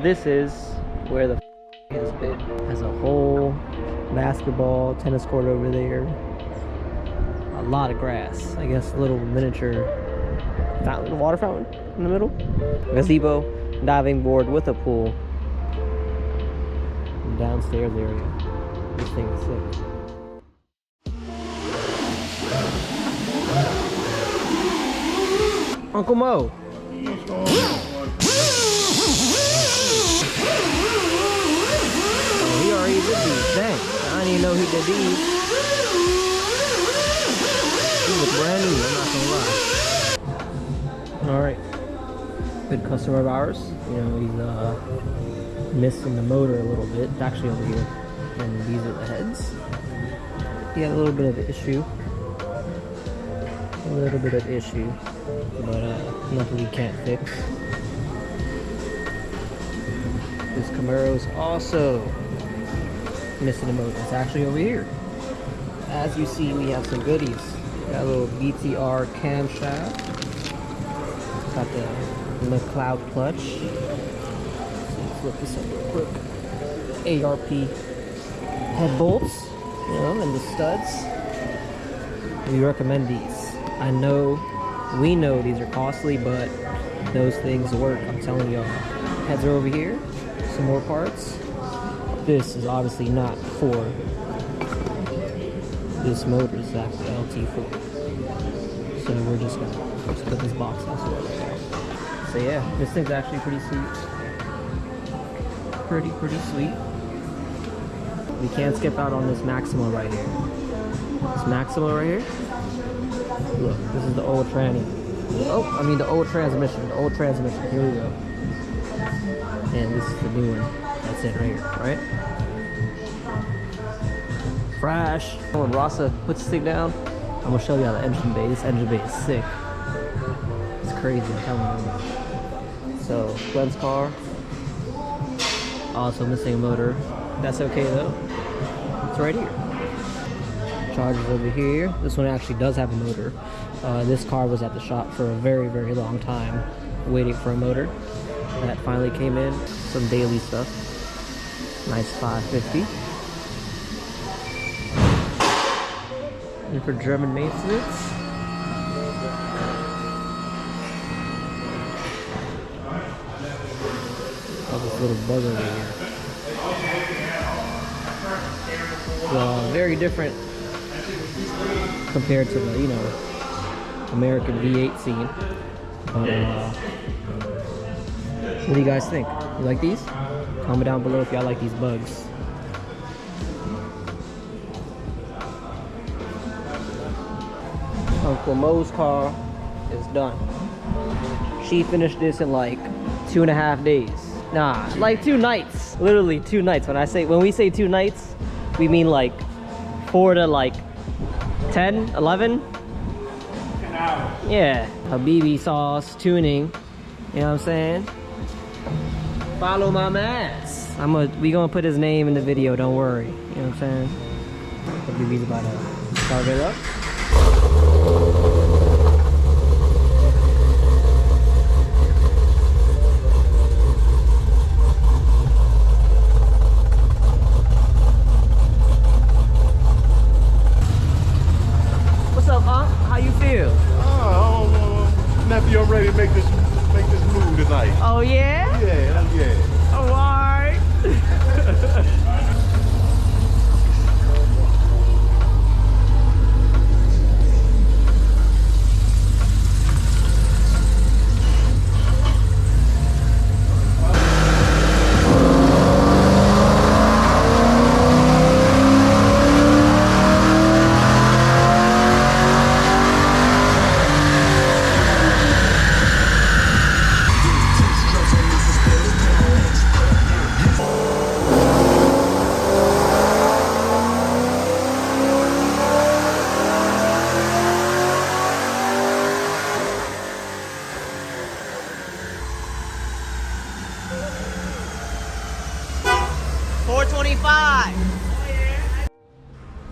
this is where the has been. Has a whole basketball, tennis court over there. A lot of grass. I guess a little miniature fountain, water fountain in the middle. Gazebo, diving board with a pool. And downstairs area. This thing is sick. Uncle Mo. Oh, he already did these. Dang. I didn't even know he did these. He was brand new, I'm not gonna lie. Alright. Good customer of ours. You know, he's missing the motor a little bit. It's actually over here. And these are the heads. He had a little bit of an issue. But nothing we can't fix. This Camaro is also missing a motor. It's actually over here. As you see, we have some goodies. Got a little VTR camshaft. Got the McLeod clutch. Let's flip this up real quick. ARP head bolts, you know, and the studs. We recommend these. I know, we know these are costly, but those things work, I'm telling y'all. Heads are over here, some more parts. This is obviously not for this motor, is actually LT4. So we're just gonna put this box elsewhere right now. So yeah, this thing's actually pretty sweet. Pretty sweet. We can't skip out on this Maxima right here. This Maxima right here. Look, this is the old tranny. Oh, I mean the old transmission. The old transmission. Here we go. And this is the new one. That's it right here, right? Fresh. When Rasa puts this thing down, I'm gonna show you how the engine bay. This engine bay is sick. It's crazy, I'm telling you. So, Glenn's car. Also missing a motor. That's okay though. It's right here. Chargers over here. This one actually does have a motor. This car was at the shop for a very long time waiting for a motor. That finally came in. Some daily stuff. Nice 550. And for German maintenance, oh, this little bug over here. So very different compared to the, you know, American V8 scene. But what do you guys think? You like these? Comment down below if y'all like these bugs. Uncle Mo's car is done. She finished this in like 2.5 days. Nah, like 2 nights. Literally 2 nights. When we say 2 nights, we mean like 4 to like 10, 11? An hour. Yeah. Habibi sauce tuning. You know what I'm saying? Follow my mans. We gonna put his name in the video, don't worry. You know what I'm saying? Habibi's about to start it up. What's up, Unc? How you feel? Oh, nephew, I'm ready to make this move tonight. Oh yeah? Yeah. Oh, alright.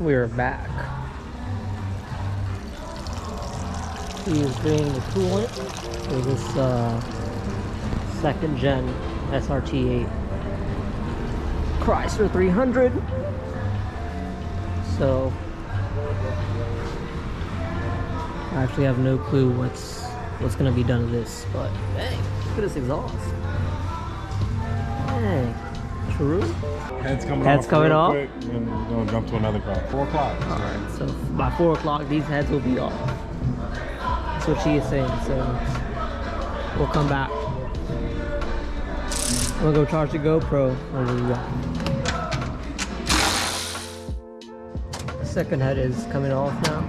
We're back. He is doing the coolant for this second gen SRT8 Chrysler 300. So I actually have no clue what's gonna be done to this, but hey, look at this exhaust. Hey, true. Head's coming Head's off. coming real off. Quick, and we're gonna jump to another car. 4 o'clock. Alright, so by 4 o'clock these heads will be off. That's what she is saying, so we'll come back. I'm gonna go charge the GoPro and we'll be back. The second head is coming off now.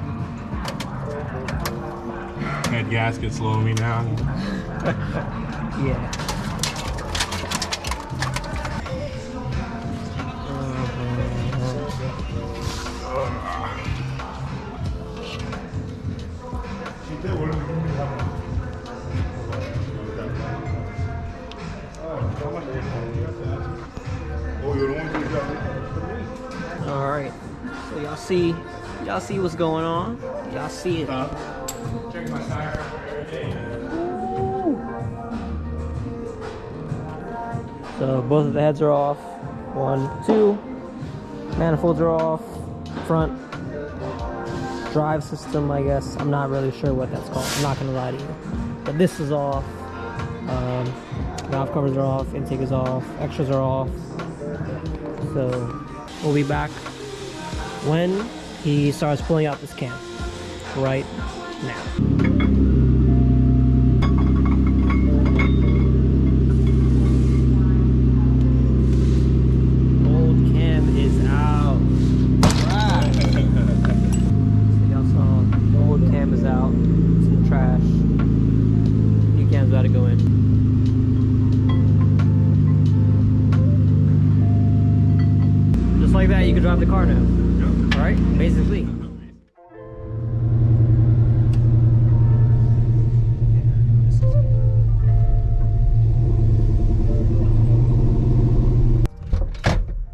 Head gasket slowing me down. Yeah. All right. So y'all see what's going on. Y'all see it. Check my tire. So both of the heads are off. 1, 2. Manifolds are off. Front drive system, I guess. I'm not really sure what that's called. I'm not gonna lie to you. But this is off. Valve covers are off. Intake is off. Extras are off. So we'll be back when he starts pulling out this cam. Right now. Like that, you can drive the car now. Yep. Right? Basically.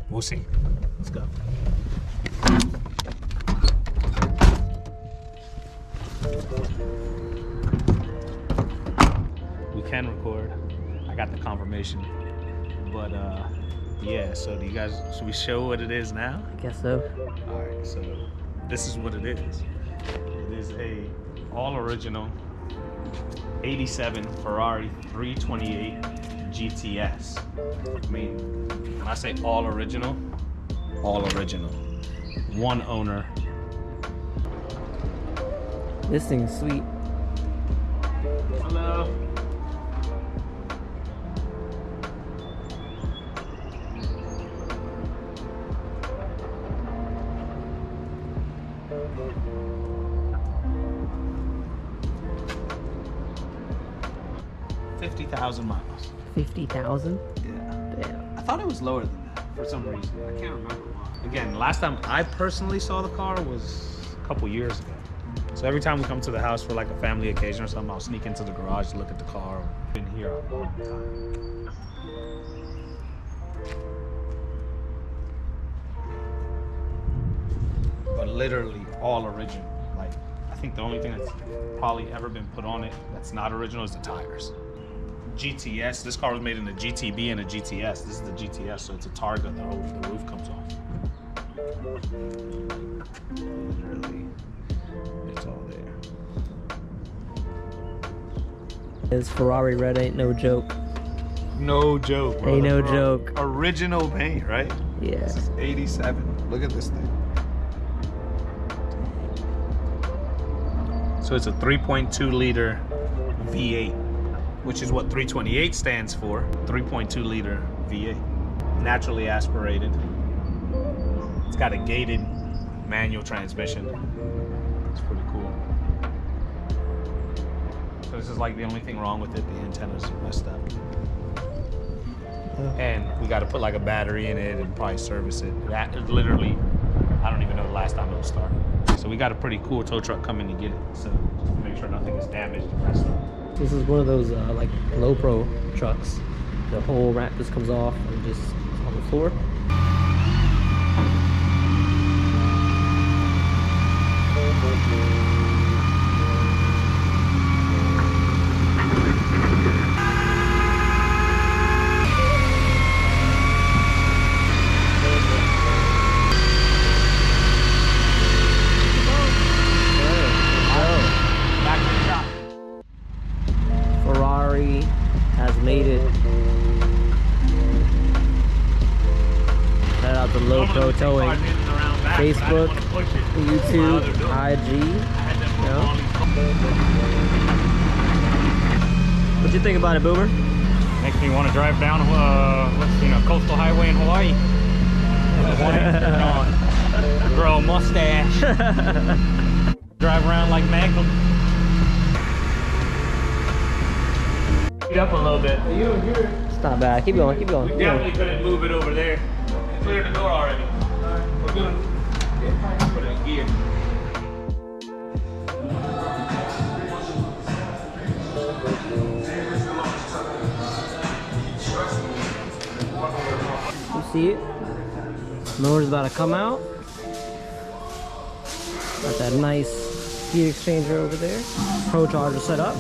We'll see. Let's go. We can record. I got the confirmation. But yeah, so do you guys, should we show what it is now? I guess so. All right, so this is what it is. It is a all original 87 Ferrari 328 GTS. I mean, when I say all original. One owner. This thing's sweet. Hello. $50,000 miles. 50,000? Yeah. Damn. I thought it was lower than that for some reason. I can't remember why. Again, last time I personally saw the car was a couple years ago. So every time we come to the house for like a family occasion or something, I'll sneak into the garage to look at the car. Been here a long time. But literally all original. Like, I think the only thing that's probably ever been put on it that's not original is the tires. GTS, this car was made in a GTB and a GTS. This is the GTS, so it's a Targa, the roof comes off. Literally, it's all there. This Ferrari red ain't no joke. No joke, bro. Ain't no joke. Original paint, right? Yeah. This is 87. Look at this thing. So it's a 3.2 liter V8, which is what 328 stands for. 3.2 liter V8. Naturally aspirated. It's got a gated manual transmission. It's pretty cool. So this is like the only thing wrong with it. The antenna's messed up. And we got to put like a battery in it and probably service it. That is literally, I don't even know the last time it was started. So we got a pretty cool tow truck coming to get it. So just to make sure nothing is damaged or messed up. This is one of those like low pro trucks. The whole ramp just comes off and just on the floor. GoPro towing. Facebook, YouTube, IG. You know? What you think about it, Boomer? Makes me want to drive down, coastal highway in Hawaii. Grow a mustache. Drive around like Magnum. Speed up a little bit. It's not bad. Keep going, keep going. We definitely couldn't move it over there. Cleared the door already. We're good. Put it in gear. You see it? Motor's about to come out. Got that nice heat exchanger over there. Pro charger set up.